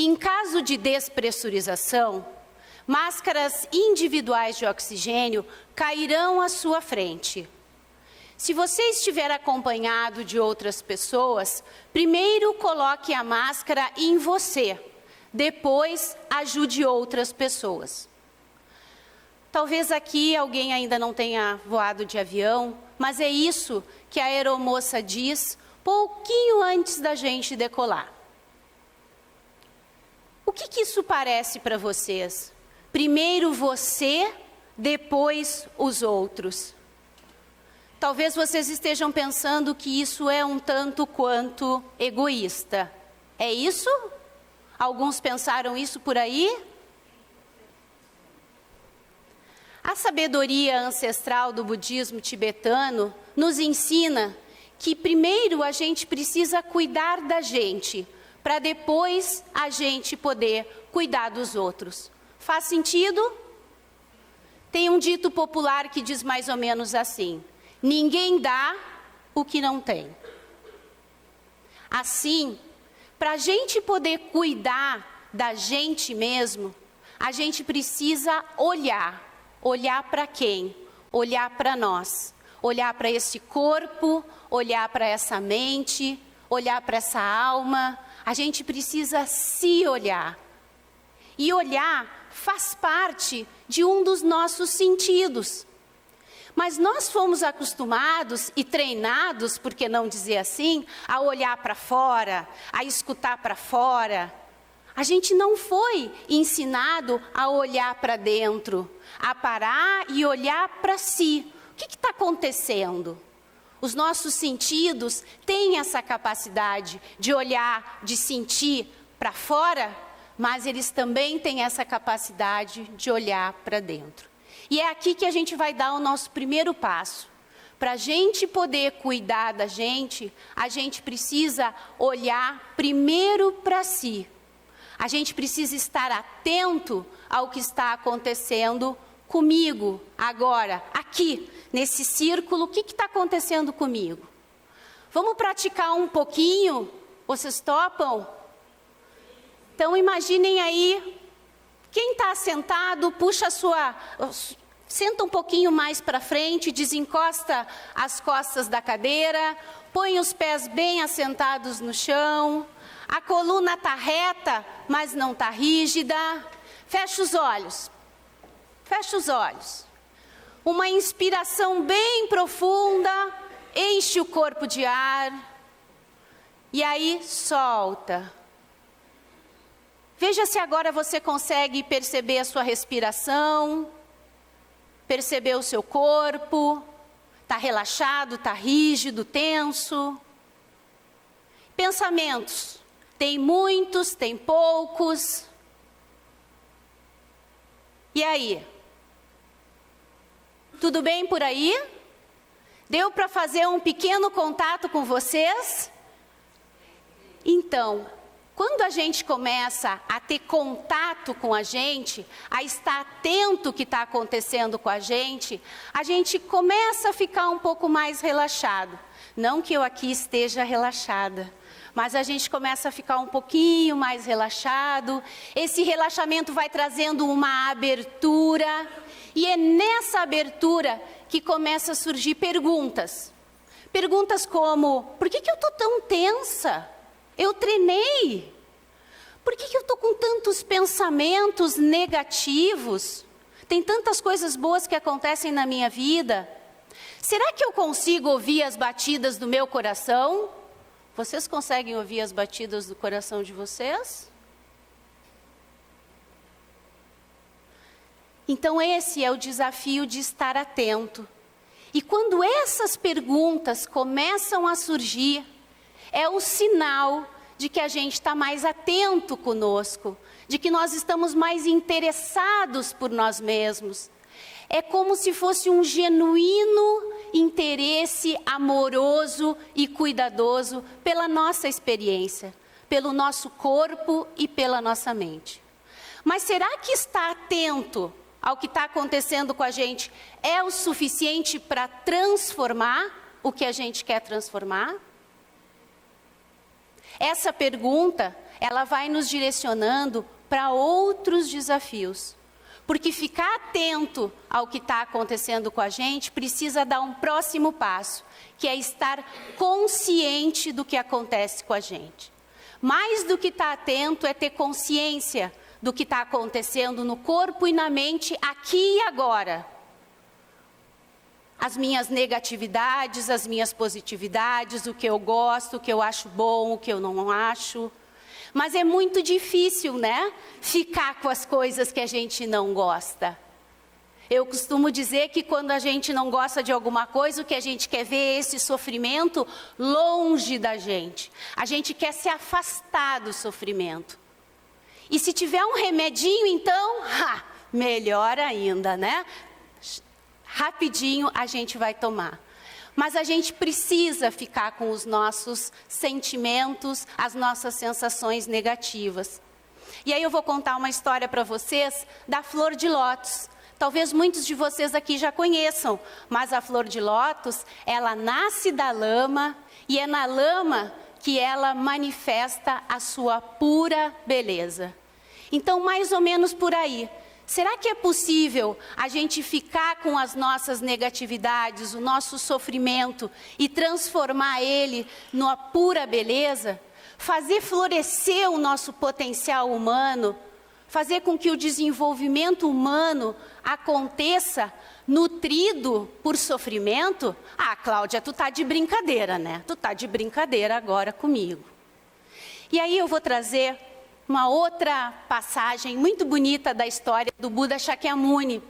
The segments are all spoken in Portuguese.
Em caso de despressurização, máscaras individuais de oxigênio cairão à sua frente. Se você estiver acompanhado de outras pessoas, primeiro coloque a máscara em você, depois ajude outras pessoas. Talvez aqui alguém ainda não tenha voado de avião, mas é isso que a aeromoça diz pouquinho antes da gente decolar. O que isso parece para vocês? Primeiro você, depois os outros. Talvez vocês estejam pensando que isso é um tanto quanto egoísta. É isso? Alguns pensaram isso por aí? A sabedoria ancestral do budismo tibetano nos ensina que primeiro a gente precisa cuidar da gente, para depois a gente poder cuidar dos outros. Faz sentido? Tem um dito popular que diz mais ou menos assim: ninguém dá o que não tem. Assim, para a gente poder cuidar da gente mesmo, a gente precisa olhar. Olhar para quem? Olhar para nós. Olhar para esse corpo, olhar para essa mente, olhar para essa alma. A gente precisa se olhar. E olhar faz parte de um dos nossos sentidos. Mas nós fomos acostumados e treinados, por que não dizer assim, a olhar para fora, a escutar para fora. A gente não foi ensinado a olhar para dentro, a parar e olhar para si. O que está acontecendo? Os nossos sentidos têm essa capacidade de olhar, de sentir para fora, mas eles também têm essa capacidade de olhar para dentro. E é aqui que a gente vai dar o nosso primeiro passo. Para a gente poder cuidar da gente, a gente precisa olhar primeiro para si. A gente precisa estar atento ao que está acontecendo comigo, agora, aqui, nesse círculo. O que está acontecendo comigo? Vamos praticar um pouquinho? Vocês topam? Então imaginem aí, quem está sentado, puxa a sua... Senta um pouquinho mais para frente, desencosta as costas da cadeira, põe os pés bem assentados no chão. A coluna está reta, mas não está rígida. Fecha os olhos. Fecha os olhos. Uma inspiração bem profunda, enche o corpo de ar. E aí, solta. Veja se agora você consegue perceber a sua respiração, perceber o seu corpo. Está relaxado, está rígido, tenso. Pensamentos. Tem muitos, tem poucos. E aí? Tudo bem por aí? Deu para fazer um pequeno contato com vocês? Então, quando a gente começa a ter contato com a gente, a estar atento ao que está acontecendo com a gente começa a ficar um pouco mais relaxado. Não que eu aqui esteja relaxada, mas a gente começa a ficar um pouquinho mais relaxado. Esse relaxamento vai trazendo uma abertura. E é nessa abertura que começa a surgir perguntas. Perguntas como: por que eu estou tão tensa? Eu treinei. Por que eu estou com tantos pensamentos negativos? Tem tantas coisas boas que acontecem na minha vida. Será que eu consigo ouvir as batidas do meu coração? Vocês conseguem ouvir as batidas do coração de vocês? Então esse é o desafio de estar atento. E quando essas perguntas começam a surgir, é o sinal de que a gente está mais atento conosco, de que nós estamos mais interessados por nós mesmos. É como se fosse um genuíno interesse amoroso e cuidadoso pela nossa experiência, pelo nosso corpo e pela nossa mente. Mas será que estar atento ao que está acontecendo com a gente é o suficiente para transformar o que a gente quer transformar? Essa pergunta, ela vai nos direcionando para outros desafios. Porque ficar atento ao que está acontecendo com a gente precisa dar um próximo passo, que é estar consciente do que acontece com a gente. Mais do que estar atento é ter consciência do que está acontecendo no corpo e na mente aqui e agora. As minhas negatividades, as minhas positividades, o que eu gosto, o que eu acho bom, o que eu não acho. Mas é muito difícil, né? Ficar com as coisas que a gente não gosta. Eu costumo dizer que quando a gente não gosta de alguma coisa, o que a gente quer ver é esse sofrimento longe da gente. A gente quer se afastar do sofrimento. E se tiver um remedinho, então, melhor ainda, né? Rapidinho a gente vai tomar. Mas a gente precisa ficar com os nossos sentimentos, as nossas sensações negativas. E aí eu vou contar uma história para vocês da flor de lótus. Talvez muitos de vocês aqui já conheçam, mas a flor de lótus, ela nasce da lama e é na lama que ela manifesta a sua pura beleza. Então, mais ou menos por aí. Será que é possível a gente ficar com as nossas negatividades, o nosso sofrimento e transformar ele numa pura beleza? Fazer florescer o nosso potencial humano? Fazer com que o desenvolvimento humano aconteça nutrido por sofrimento? Cláudia, tu tá de brincadeira, né? Tu tá de brincadeira agora comigo. E aí eu vou trazer uma outra passagem muito bonita da história do Buda Shakyamuni.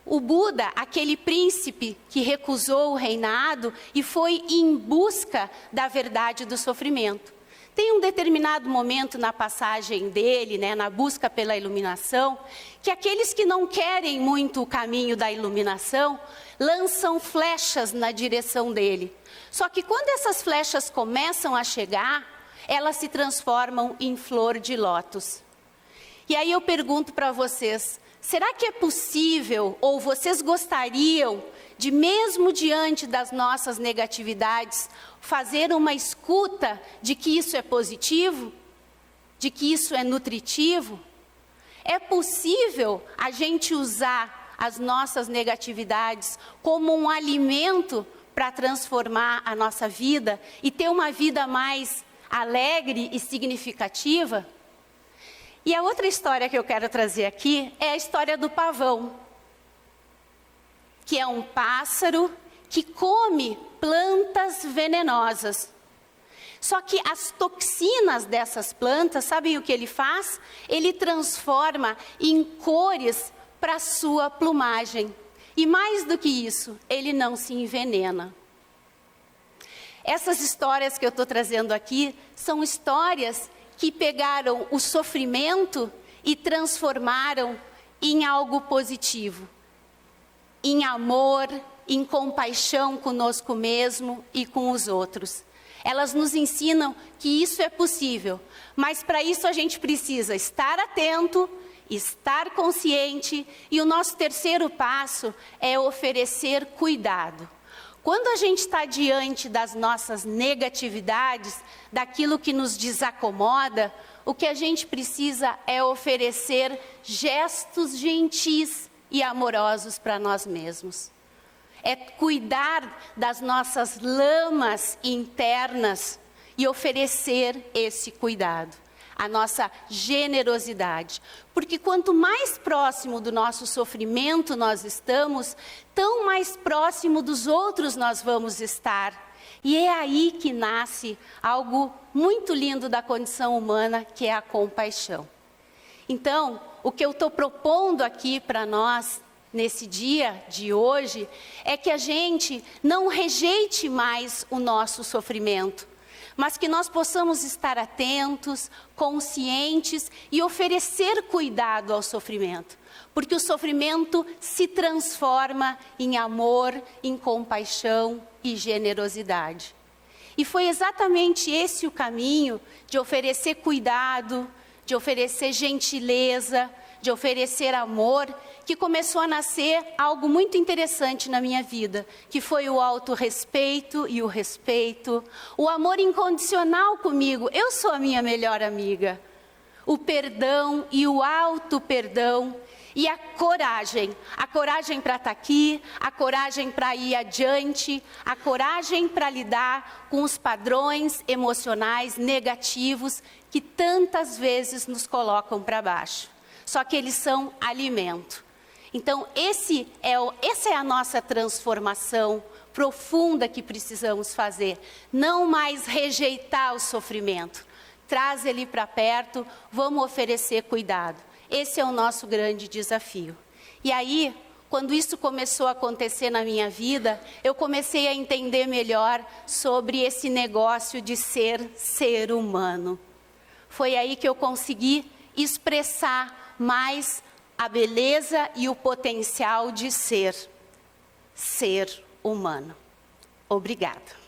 O Buda, aquele príncipe que recusou o reinado e foi em busca da verdade do sofrimento. Tem um determinado momento na passagem dele, né, na busca pela iluminação, que aqueles que não querem muito o caminho da iluminação, lançam flechas na direção dele. Só que quando essas flechas começam a chegar, elas se transformam em flor de lótus. E aí eu pergunto para vocês, será que é possível, ou vocês gostariam de, mesmo diante das nossas negatividades, fazer uma escuta de que isso é positivo? De que isso é nutritivo? É possível a gente usar as nossas negatividades como um alimento para transformar a nossa vida e ter uma vida mais alegre e significativa? E a outra história que eu quero trazer aqui é a história do pavão, que é um pássaro que come plantas venenosas. Só que as toxinas dessas plantas, sabem o que ele faz? Ele transforma em cores para a sua plumagem. E mais do que isso, ele não se envenena. Essas histórias que eu estou trazendo aqui são histórias que pegaram o sofrimento e transformaram em algo positivo. Em amor, em compaixão conosco mesmo e com os outros. Elas nos ensinam que isso é possível, mas para isso a gente precisa estar atento, estar consciente, e o nosso terceiro passo é oferecer cuidado. Quando a gente está diante das nossas negatividades, daquilo que nos desacomoda, o que a gente precisa é oferecer gestos gentis e amorosos para nós mesmos. É cuidar das nossas lamas internas e oferecer esse cuidado, a nossa generosidade. Porque quanto mais próximo do nosso sofrimento nós estamos, tão mais próximo dos outros nós vamos estar. E é aí que nasce algo muito lindo da condição humana, que é a compaixão. Então, o que eu estou propondo aqui para nós, nesse dia de hoje, é que a gente não rejeite mais o nosso sofrimento, mas que nós possamos estar atentos, conscientes e oferecer cuidado ao sofrimento. Porque o sofrimento se transforma em amor, em compaixão e generosidade. E foi exatamente esse o caminho de oferecer cuidado, de oferecer gentileza, de oferecer amor, que começou a nascer algo muito interessante na minha vida, que foi o autorrespeito e o respeito, o amor incondicional comigo, eu sou a minha melhor amiga, o perdão e o auto-perdão, e a coragem para estar aqui, a coragem para ir adiante, a coragem para lidar com os padrões emocionais negativos que tantas vezes nos colocam para baixo. Só que eles são alimento. Então, essa é a nossa transformação profunda que precisamos fazer. Não mais rejeitar o sofrimento. Traz ele para perto, vamos oferecer cuidado. Esse é o nosso grande desafio. E aí, quando isso começou a acontecer na minha vida, eu comecei a entender melhor sobre esse negócio de ser humano. Foi aí que eu consegui expressar mais a beleza e o potencial de ser humano. Obrigada.